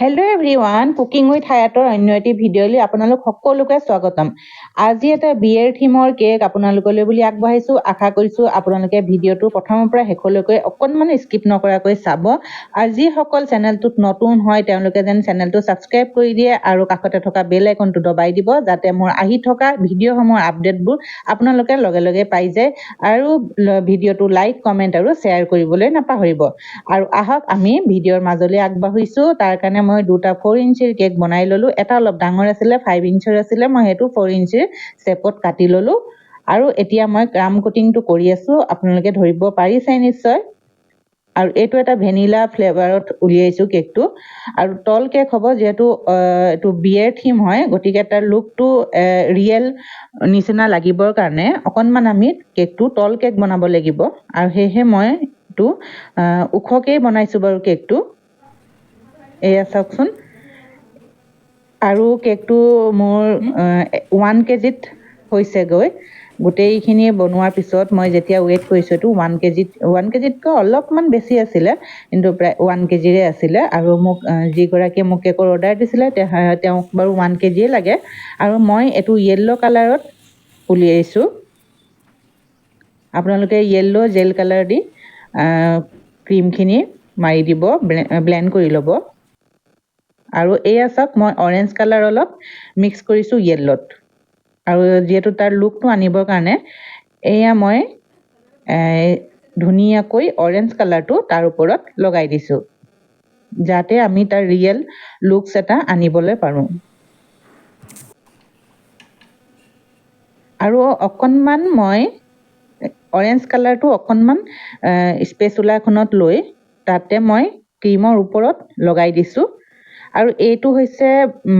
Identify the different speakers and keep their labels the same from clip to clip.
Speaker 1: Hello' everyone, cooking with হায়াতৰ অন্য এটি ভিডিঅ'লৈ আপোনালোক সকলোকে স্বাগতম। আজি এটা বিয়েৰ থিমৰ কেক আপোনালোকলৈ বুলি আগবঢ়াইছোঁ। আশা কৰিছোঁ আপোনালোকে ভিডিঅ'টো প্ৰথমৰ পৰা শেষলৈকে অকণমান স্কিপ নকৰাকৈ চাব। আৰু যিসকল চেনেলটোত নতুন হয় তেওঁলোকে যেন চেনেলটো ছাবস্ক্ৰাইব কৰি দিয়ে আৰু কাষতে থকা বেল আইকনটো দবাই দিব, যাতে মোৰ আহি থকা ভিডিঅ'সমূহৰ আপডেটবোৰ আপোনালোকে লগে লগে পাই যায়। আৰু ভিডিঅ'টো লাইক, কমেণ্ট আৰু শ্বেয়াৰ কৰিবলৈ নাপাহৰিব। আৰু আহক আমি ভিডিঅ'ৰ মাজলৈ আগবাঢ়িছোঁ। তাৰ কাৰণে মই দুটা 4 ইঞ্চিৰ কেক বনাই ল'লোঁ। এটা অলপ ডাঙৰ আছিলে, 5 ইঞ্চিৰ আছিলে, মই সেইটো 4 ইঞ্চিৰ শ্বেপত কাটি ল'লোঁ। আৰু এতিয়া মই ক্ৰাম কোটিংটো কৰি আছোঁ, আপোনালোকে ধৰিব পাৰিছে নিশ্চয়। আৰু এইটো এটা ভেনিলা ফ্লেভাৰত উলিয়াইছোঁ কেকটো। আৰু তল কেক হ'ব, যিহেতু এইটো বিয়েৰ থিম হয়, গতিকে তাৰ লুকটো ৰিয়েল নিচিনা লাগিবৰ কাৰণে অকণমান আমি কেকটো তল কেক বনাব লাগিব। আৰু সেয়েহে মই এইটো ওখকেই বনাইছোঁ বাৰু কেকটো। এয়া চাওকচোন। আৰু কেকটো মোৰ 1 কেজিত হৈছেগৈ। গোটেইখিনি বনোৱাৰ পিছত মই যেতিয়া ৱেইট কৰিছোঁ, এইটো 1 কেজিতকৈ অলপমান বেছি আছিলে, কিন্তু প্ৰায় 1 কেজিৰে আছিলে। আৰু মোক যিগৰাকীয়ে মোক কেকৰ অৰ্ডাৰ দিছিলে তেওঁক বাৰু 1 কেজিয়ে লাগে। আৰু মই এইটো য়েল্ল' কালাৰত উলিয়াইছোঁ। আপোনালোকে য়েল্ল' জেল কালাৰ দি ক্ৰীমখিনি মাৰি দিব, ব্লেণ্ড কৰি ল'ব। আৰু এয়া চাওক, মই অৰেঞ্জ কালাৰ অলপ মিক্স কৰিছোঁ য়েল্লত। আৰু যিহেতু তাৰ লুকটো আনিবৰ কাৰণে এয়া মই ধুনীয়াকৈ অৰেঞ্জ কালাৰটো তাৰ ওপৰত লগাই দিছোঁ, যাতে আমি তাৰ ৰিয়েল লুকছ এটা আনিবলৈ পাৰোঁ। আৰু অকণমান মই অৰেঞ্জ কালাৰটো অকণমান স্পেচুলাখনত লৈ তাতে মই ক্ৰীমৰ ওপৰত লগাই দিছোঁ। আৰু এইটো হৈছে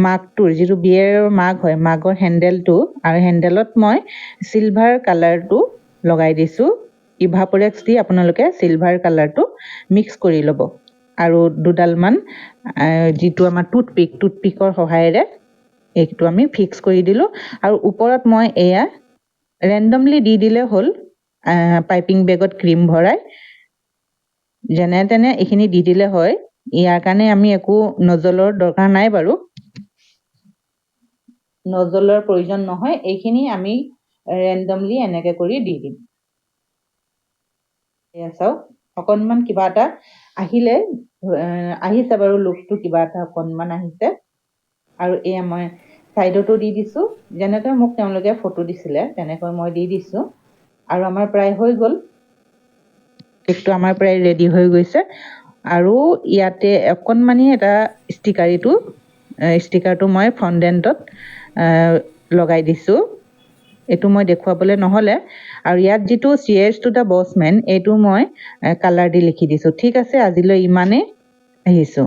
Speaker 1: মাগটোৰ, যিটো বিয়েৰৰ মাগ হয়, মাগৰ হেণ্ডেলটো। আৰু হেণ্ডেলত মই চিলভাৰ কালাৰটো লগাই দিছোঁ। ইভাপৰেক্স দি আপোনালোকে চিলভাৰ কালাৰটো মিক্স কৰি ল'ব। আৰু দুডালমান যিটো আমাৰ টুথপিকৰ সহায়েৰে এইটো আমি ফিক্স কৰি দিলোঁ। আৰু ওপৰত মই এয়া ৰেণ্ডমলি দি দিলে হ'ল, পাইপিং বেগত ক্ৰীম ভৰাই যেনে তেনে এইখিনি দি দিলে হয়। ইয়াৰ কাৰণে আমি একো নজলৰ দৰকাৰ নাই বাৰু, নজলৰ প্ৰয়োজন নহয়। এইখিনি আমি ৰেণ্ডমলি এনেকৈ কৰি দি দিম। এয়া চাওক, অকণমান কিবা এটা আহিলে, আহিছে বাৰু লুকটো, কিবা এটা অকণমান আহিছে। আৰু এয়া মই ছাইডতো দি দিছোঁ, যেনেকৈ মোক তেওঁলোকে ফটো দিছিলে তেনেকৈ মই দি দিছোঁ। আৰু আমাৰ প্ৰায় হৈ গ'ল, কেকটো আমাৰ প্ৰায় ৰেডি হৈ গৈছে। আৰু ইয়াতে অকণমানি এটা ষ্টিকাৰটো মই ফণ্ডেণ্টত লগাই দিছোঁ। এইটো মই দেখুৱাবলৈ নহ'লে। আৰু ইয়াত যিটো চিয়েৰ্ছ টু দ্য বছমেন, এইটো মই কালাৰ দি লিখি দিছোঁ। ঠিক আছে, আজিলৈ ইমানেই। আহিছোঁ।